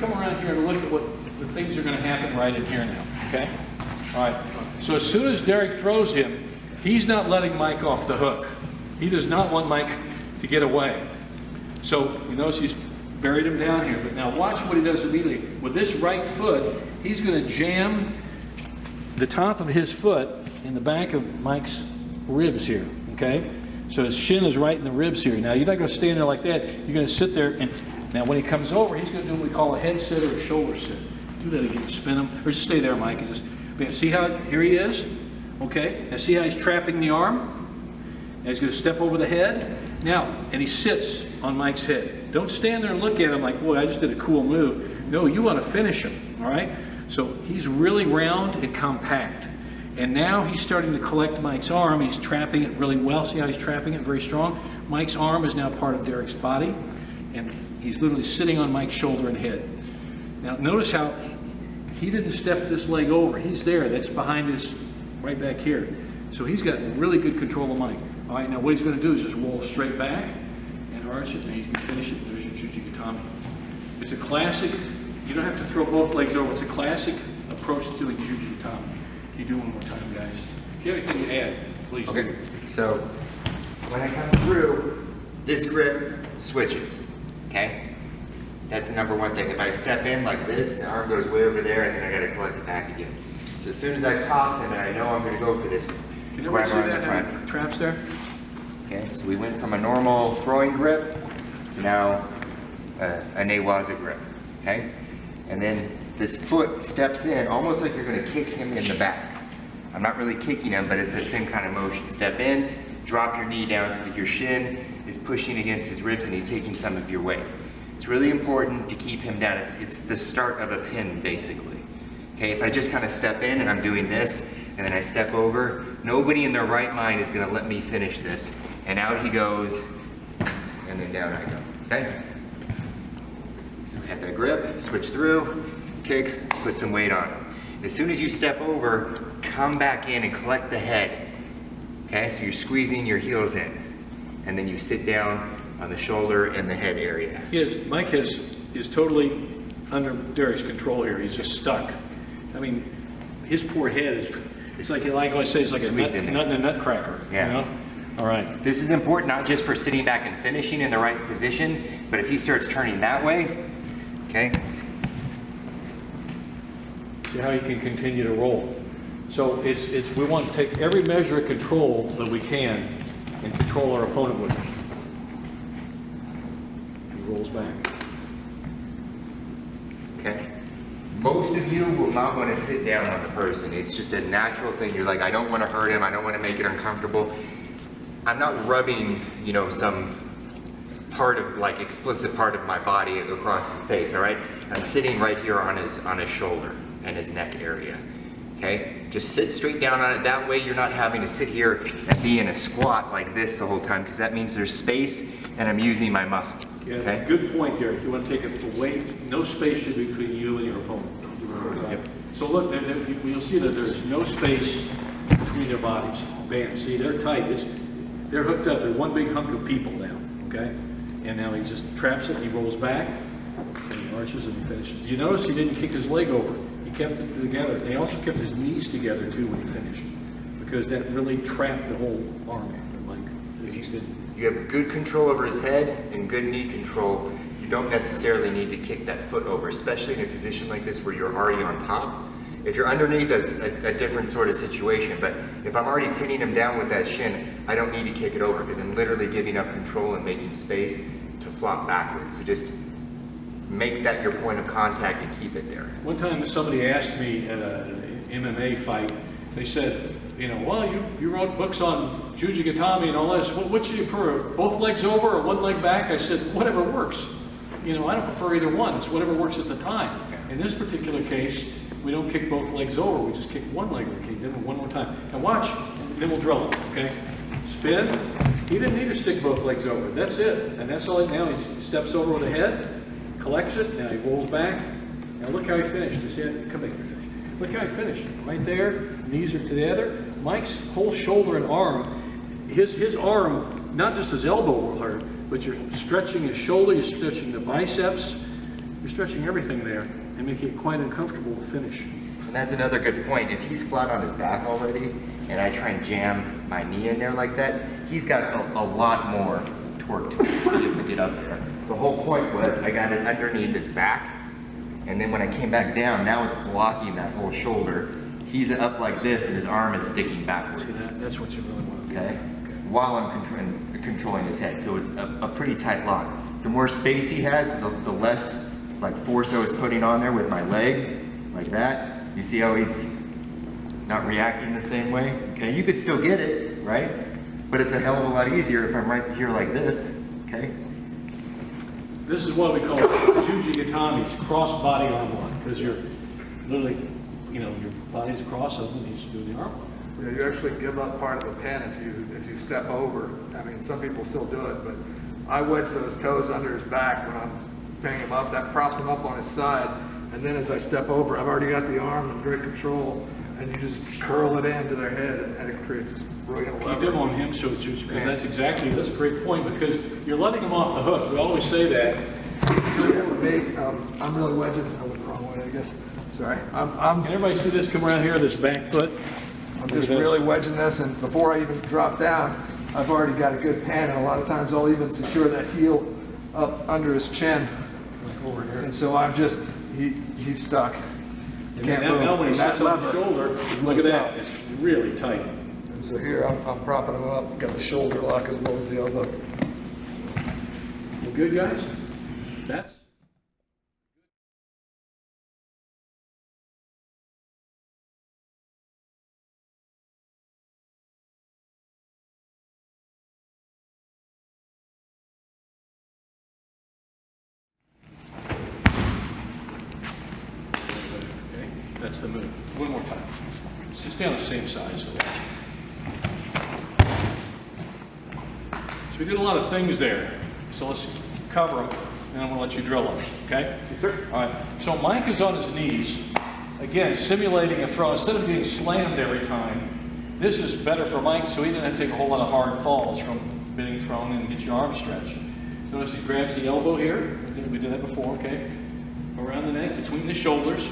Come around here and look at what the things are going to happen right in here now, okay? All right, so as soon as Derek throws him, he's not letting Mike off the hook. He does not want Mike to get away. So you notice he's buried him down here, but now watch what he does immediately. With this right foot, he's going to jam the top of his foot in the back of Mike's ribs here, okay? So his shin is right in the ribs here. Now you're not going to stand there like that. You're going to sit there, and now when he comes over, he's going to do what we call a head sit or a shoulder sit. Do that again, spin him, or just stay there, Mike, and just, see how, here he is, okay? Now see how he's trapping the arm? Now he's going to step over the head. Now, and he sits on Mike's head. Don't stand there and look at him like, boy, I just did a cool move. No, you want to finish him, all right? So he's really round and compact. And now he's starting to collect Mike's arm. He's trapping it really well. See how he's trapping it very strong? Mike's arm is now part of Derek's body. And he's literally sitting on Mike's shoulder and head. Now notice how he didn't step this leg over. He's there. That's behind his, right back here. So he's got really good control of Mike. All right, now what he's going to do is just roll straight back and arch it, and he's going to finish it. There's your Juji Gatame. It's a classic, you don't have to throw both legs over. It's a classic approach to doing Juji Gatame. Can you do one more time, guys? If you have anything to add, please. Okay, so when I come through, this grip switches, okay? That's the number one thing. If I step in like this, the arm goes way over there, and then I got to collect it back again. So as soon as I toss him, and I know I'm going to go for this, can you ever see that traps there? Okay, so we went from a normal throwing grip to now a Newaza grip, okay? And then this foot steps in almost like you're going to kick him in the back. I'm not really kicking him, but it's the same kind of motion. Step in, drop your knee down so that your shin is pushing against his ribs and he's taking some of your weight. It's really important to keep him down. It's the start of a pin, basically. Okay, if I just kind of step in and I'm doing this, and then I step over, nobody in their right mind is going to let me finish this. And out he goes, and then down I go, okay? So at that grip, switch through, kick, put some weight on him. As soon as you step over, come back in and collect the head. Okay, so you're squeezing your heels in. And then you sit down on the shoulder and the head area. Mike is totally under Derek's control here. He's just stuck. I mean, his poor head is, it's like I always say, it's like a nut in a nutcracker. Yeah. You know? All right. This is important not just for sitting back and finishing in the right position, but if he starts turning that way, okay? See how he can continue to roll. So we want to take every measure of control that we can and control our opponent with it. He rolls back. Okay. Most of you will not want to sit down on the person. It's just a natural thing. You're like, I don't want to hurt him. I don't want to make it uncomfortable. I'm not rubbing, you know, some part of, like, explicit part of my body across his face, all right? I'm sitting right here on his shoulder and his neck area, okay? Just sit straight down on it. That way you're not having to sit here and be in a squat like this the whole time, because that means there's space and I'm using my muscles. Yeah, okay? Good point, Derek. You want to take it away. No space should be between you and your opponent. Yep. So look, you'll see that there's no space between their bodies. Bam. See, they're tight. They're hooked up. They're one big hunk of people now. Okay? And now he just traps it. He rolls back, and he arches, and he finishes. You notice he didn't kick his leg over. He kept it together. They also kept his knees together too when he finished, because that really trapped the whole arm. You have good control over his head and good knee control. You don't necessarily need to kick that foot over, especially in a position like this where you're already on top. If you're underneath, that's a different sort of situation. But if I'm already pinning him down with that shin, I don't need to kick it over because I'm literally giving up control and making space to flop backwards. So just make that your point of contact and keep it there. One time somebody asked me at an MMA fight, they said, you know, well, you wrote books on Juji Gatame and all this. What should you prefer, both legs over or one leg back? I said, whatever works. You know, I don't prefer either one. It's whatever works at the time. In this particular case, we don't kick both legs over. We just kick one leg over. Then one more time. Now watch, and then we'll drill it, okay? Spin. He didn't need to stick both legs over. That's it. And that's all it now. He steps over with the head, collects it. Now he rolls back. Now look how he finished. You see it? Come back here, finish. Look how he finished. Right there. Knees are together. Mike's whole shoulder and arm, his arm, not just his elbow will hurt, but you're stretching his shoulder, you're stretching the biceps. you're stretching everything there and making it quite uncomfortable to finish. And that's another good point. If he's flat on his back already, and I try and jam my knee in there like that, he's got a lot more torque to it to be able to get up there. The whole point was I got it underneath his back, and then when I came back down, now it's blocking that whole shoulder. He's up like this, and his arm is sticking backwards. See, that's what you really want to do. Okay? While I'm controlling his head, so it's a pretty tight lock. The more space he has, the less like force I was putting on there with my leg, like that. You see how he's not reacting the same way? Okay, you could still get it, right? But it's a hell of a lot easier if I'm right here like this, okay? This is what we call Juji Gatame. It's cross body arm lock, because you're literally, you know, your body's cross open, you just do the arm lock. Yeah, you actually give up part of the pin if you step over. I mean, some people still do it, but I wedge those toes under his back when I'm pinning him up. That props him up on his side, and then as I step over, I've already got the arm in great control, and you just curl it into their head, and it creates this brilliant lever. You did on him, so because that's a great point, because you're letting him off the hook. We always say that. So yeah, for me, I'm really wedging. I went the wrong way, I guess. Sorry. Can everybody see this? Come around here, this back foot. I'm just really wedging this, and before I even drop down, I've already got a good pan, and a lot of times I'll even secure that heel up under his chin. Like over here. And so I'm just, he's stuck. Can't move. Now when he That sits on the lever shoulder, look at that, it's really tight. And so here I'm propping him up, got the shoulder lock as well as the elbow. You good, guys? That's okay. That's the move. One more time. So stay on the same side. So we did a lot of things there. So let's cover them, and I'm going to let you drill them. Okay? Yes, sir. All right. So Mike is on his knees, again simulating a throw. Instead of getting slammed every time, this is better for Mike, so he didn't have to take a whole lot of hard falls from being thrown and get your arm stretched. Notice he grabs the elbow here. We did that before. Okay? Around the neck, between the shoulders.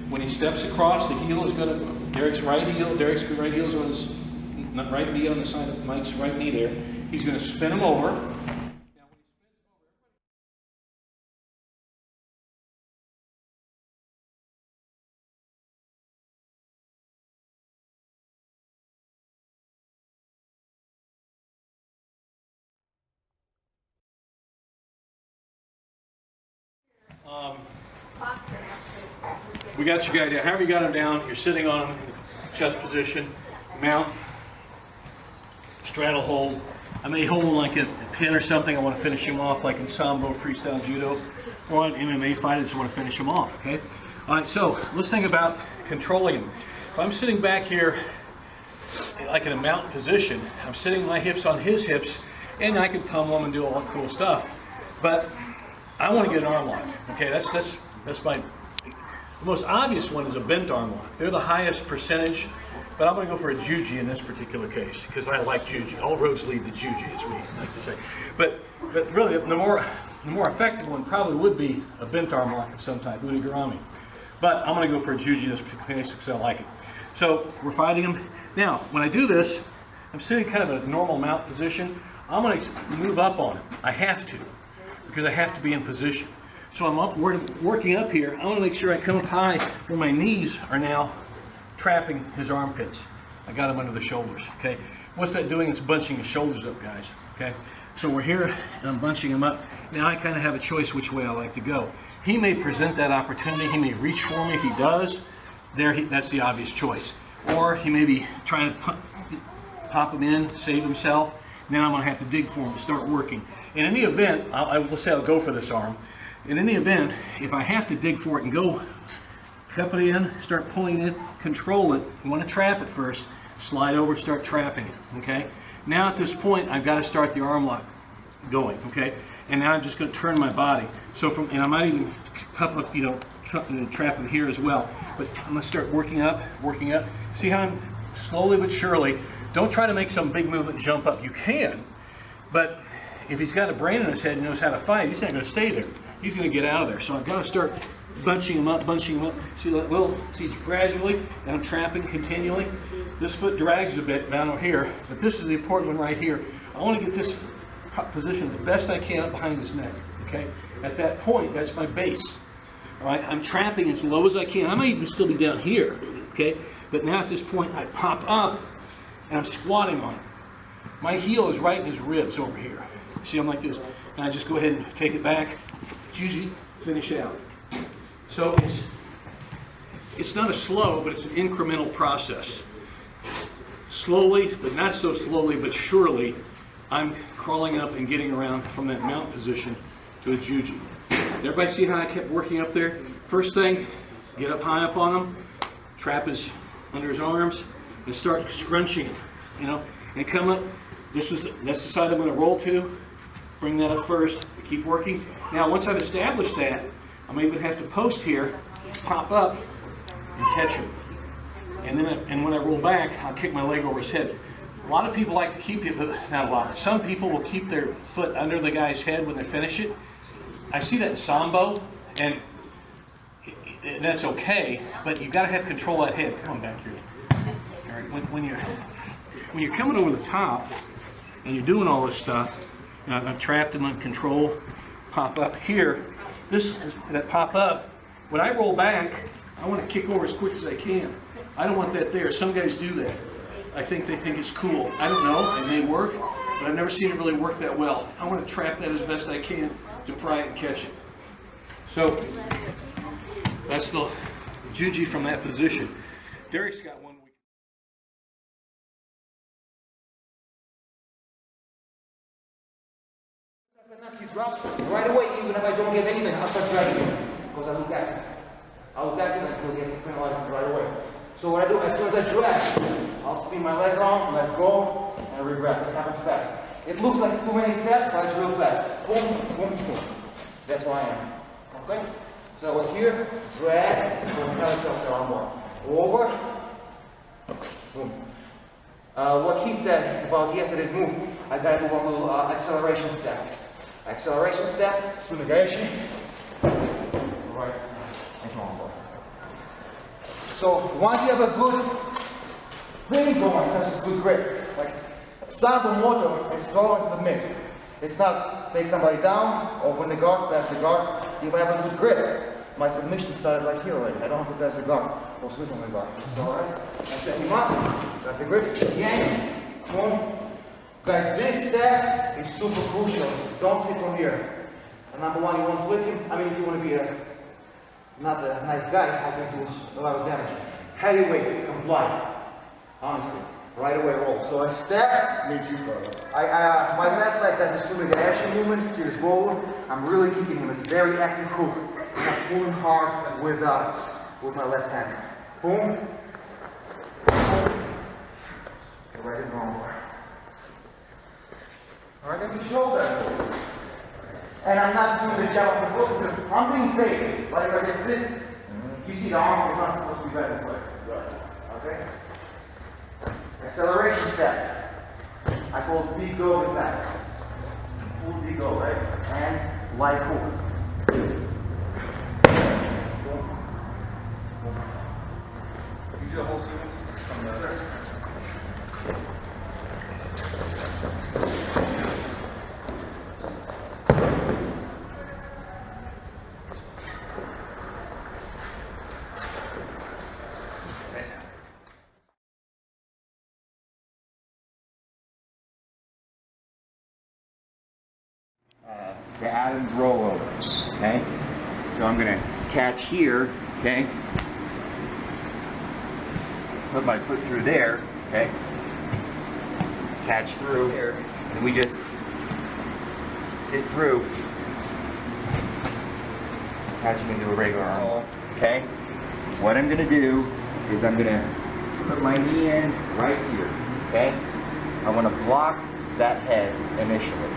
When he steps across, the heel is going to Derek's right heel is on his right knee on the side of Mike's right knee there. He's going to spin him over. We got your guy down. However you got him down, you're sitting on him in the chest position, mount, straddle hold. I may hold like a pin or something. I want to finish him off like in Sambo, freestyle judo, or an MMA fight. I just want to finish him off, okay? All right, so let's think about controlling him. If I'm sitting back here like in a mountain position, I'm sitting my hips on his hips, and I can pummel him and do all that cool stuff. But I want to get an arm lock, okay? That's my... The most obvious one is a bent arm lock. They're the highest percentage, but I'm going to go for a juji in this particular case because I like juji. All roads lead to juji, as we like to say. But really, the more effective one probably would be a bent arm lock of some type, udigarami. But I'm going to go for a juji in this particular case because I like it. So we're fighting him. Now, when I do this, I'm sitting kind of a normal mount position. I'm going to move up on him. I have to, because I have to be in position. So I'm up, working up here. I want to make sure I come up high where my knees are now trapping his armpits. I got him under the shoulders, okay? What's that doing? It's bunching his shoulders up, guys, okay? So we're here, and I'm bunching him up. Now I kind of have a choice which way I like to go. He may present that opportunity. He may reach for me. If he does, that's the obvious choice. Or he may be trying to pop him in, save himself. Then I'm going to have to dig for him to start working. In any event, let's say I'll go for this arm. In any event, if I have to dig for it and go, cup it in, start pulling it, control it, you want to trap it first, slide over, start trapping it, okay? Now at this point, I've got to start the arm lock going, okay? And now I'm just going to turn my body. And I might even cup up, trap him here as well. But I'm going to start working up. See how I'm slowly but surely, don't try to make some big movement and jump up. You can, but if he's got a brain in his head and knows how to fight, he's not going to stay there. he's going to get out of there. So I've got to start bunching him up, bunching him up. See, well, see, gradually, and I'm trapping continually. This foot drags a bit down here, but this is the important one right here. I want to get this position as best I can up behind his neck, okay? At that point, that's my base, all right? I'm trapping as low as I can. I might even still be down here, okay? But now at this point, I pop up, and I'm squatting on him. My heel is right in his ribs over here. See, I'm like this. And I just go ahead and take it back, Juji, finish out. So it's not a slow, but it's an incremental process. Slowly, but not so slowly, but surely, I'm crawling up and getting around from that mount position to a Juji. Everybody see how I kept working up there? First thing, get up high up on him, trap his under his arms, and start scrunching him, you know, and come up. That's the side I'm going to roll to. Bring that up first, keep working. Now, once I've established that, I'm even have to post here, pop up, and catch him. And then, when I roll back, I'll kick my leg over his head. A lot of people like to keep it, but not a lot. Some people will keep their foot under the guy's head when they finish it. I see that in Sambo, and that's okay, but you've got to have control of that head. Come on back here. All right, when you're coming over the top, and you're doing all this stuff, I've trapped him on control, pop up here. That pop up, when I roll back, I want to kick over as quick as I can. I don't want that there. Some guys do that. I think they think it's cool. I don't know, it may work, but I've never seen it really work that well. I want to trap that as best I can to pry it and catch it. So, that's the Juji from that position. Derek's got one. He drops right away, even if I don't get anything, I'll start dragging him. Because I look at him. I'll look at him until he gets penalized right away. So what I do, as soon as I drag, I'll spin my leg around, let go, and re-grab. It happens fast. It looks like too many steps, but it's real fast. Boom, boom, boom. That's where I am. Okay? So I was here, drag, boom, now it's up there on more. Over, boom. What he said about yesterday's move, I gotta do one little acceleration step. Acceleration step, sumigation, right, and on. So once you have a good thing going, such as good grip, like Sambo moto is throw and submit. It's not take somebody down, open the guard, pass the guard. If I have a good grip, my submission started right here already. I don't have to pass the guard or switch on the guard. So alright, I set him up, got the grip, yank, boom. Guys, this step is super crucial. Don't sit from here. And number one, you want to flip him. I mean, if you want to be not a nice guy, I can do a lot of damage. Heavyweights comply. Honestly, right away roll. So I step. My left leg does a sumigation movement. Here's roll. I'm really kicking him. It's very active hook. I'm pulling hard with my left hand. Boom. Right and wrong. Alright, then the shoulder. And I'm not doing the jab I'm supposed to do. I'm being safe. Like I just sit. You see the arm is not supposed to be bent this way. Okay? Acceleration step. I call big go with that. Full big go, right? And light hook. Boom. Boom. You see the whole sequence from the other? The Adams rollover, okay? So I'm gonna catch here, okay? Put my foot through there, okay? Catch through here, and we just sit through, catch him into a regular arm, okay? What I'm gonna do is I'm gonna put my knee in right here, okay? I wanna block that head initially,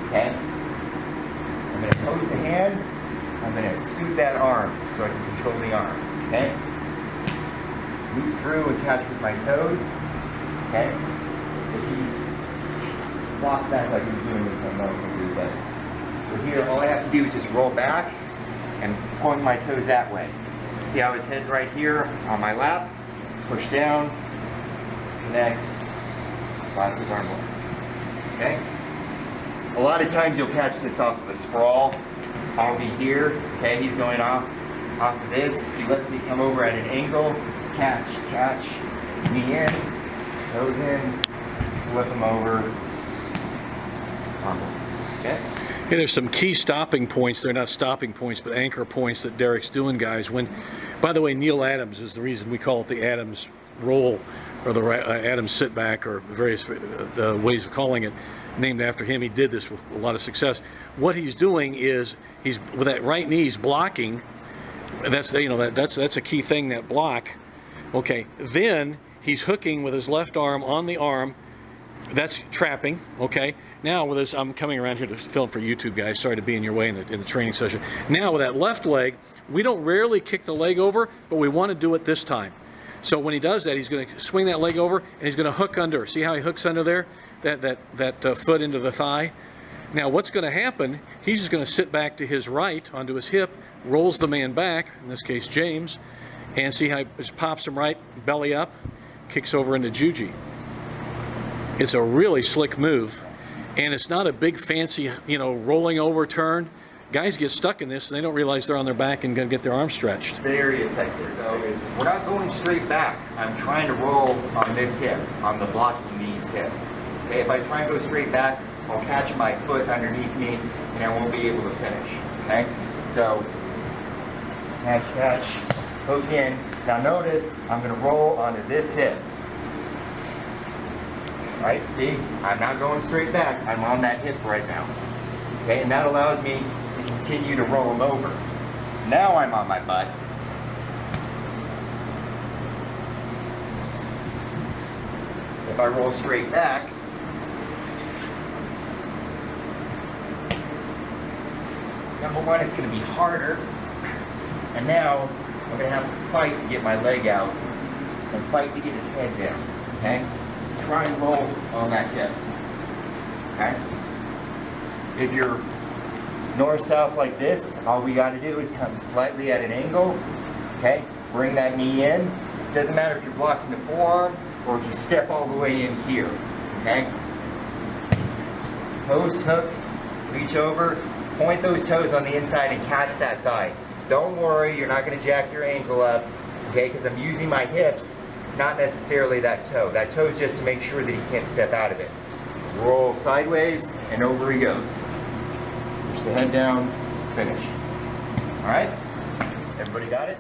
okay? I'm going to post the hand, I'm going to scoot that arm so I can control the arm, okay? Move through and catch with my toes, okay? If he blocks that like he's doing with something else, he'll do that. We're here, all I have to do is just roll back and point my toes that way. See how his head's right here on my lap? Push down, connect, classic arm lock. Okay? A lot of times you'll catch this off of a sprawl. I'll be here, okay, he's going off of this. He lets me come over at an angle, catch, knee in, toes in, flip him over, arm lock. Okay? Hey, there's some key stopping points. They're not stopping points, but anchor points that Derek's doing, guys. When, by the way, Neil Adams is the reason we call it the Adams roll, or the Adams sit back, or various ways of calling it, named after him. He did this with a lot of success. What he's doing is he's with that right knee, he's blocking. That's that's a key thing, that block. Okay, then he's hooking with his left arm on the arm. That's trapping, okay? Now with this, I'm coming around here to film for YouTube, guys. Sorry to be in your way in the training session. Now with that left leg, we don't rarely kick the leg over, but we want to do it this time. So when he does that, he's going to swing that leg over, and he's going to hook under. See how he hooks under there? That foot into the thigh. Now what's going to happen, he's just going to sit back to his right, onto his hip, rolls the man back, in this case James, and see how he just pops him right, belly up, kicks over into Juji. It's a really slick move, and it's not a big fancy, rolling over turn. Guys get stuck in this and they don't realize they're on their back and gonna get their arm stretched. Very effective though is we're not going straight back. I'm trying to roll on this hip, on the blocking knee's hip. Okay, if I try and go straight back, I'll catch my foot underneath me and I won't be able to finish. Okay, so catch, hook in. Now notice I'm gonna roll onto this hip. Right, see, I'm not going straight back, I'm on that hip right now. Okay, and that allows me to continue to roll them over. Now I'm on my butt. If I roll straight back, number one, it's going to be harder, and now I'm going to have to fight to get my leg out and fight to get his head down. Okay? Try and roll on that hip. Okay? If you're north-south like this, all we got to do is come slightly at an angle. Okay? Bring that knee in. Doesn't matter if you're blocking the forearm or if you step all the way in here. Okay? Post hook, reach over, point those toes on the inside and catch that thigh. Don't worry, you're not going to jack your ankle up. Okay? Because I'm using my hips, not necessarily that toe. That toe is just to make sure that he can't step out of it. Roll sideways and over he goes. Push the head down, finish. All right? Everybody got it?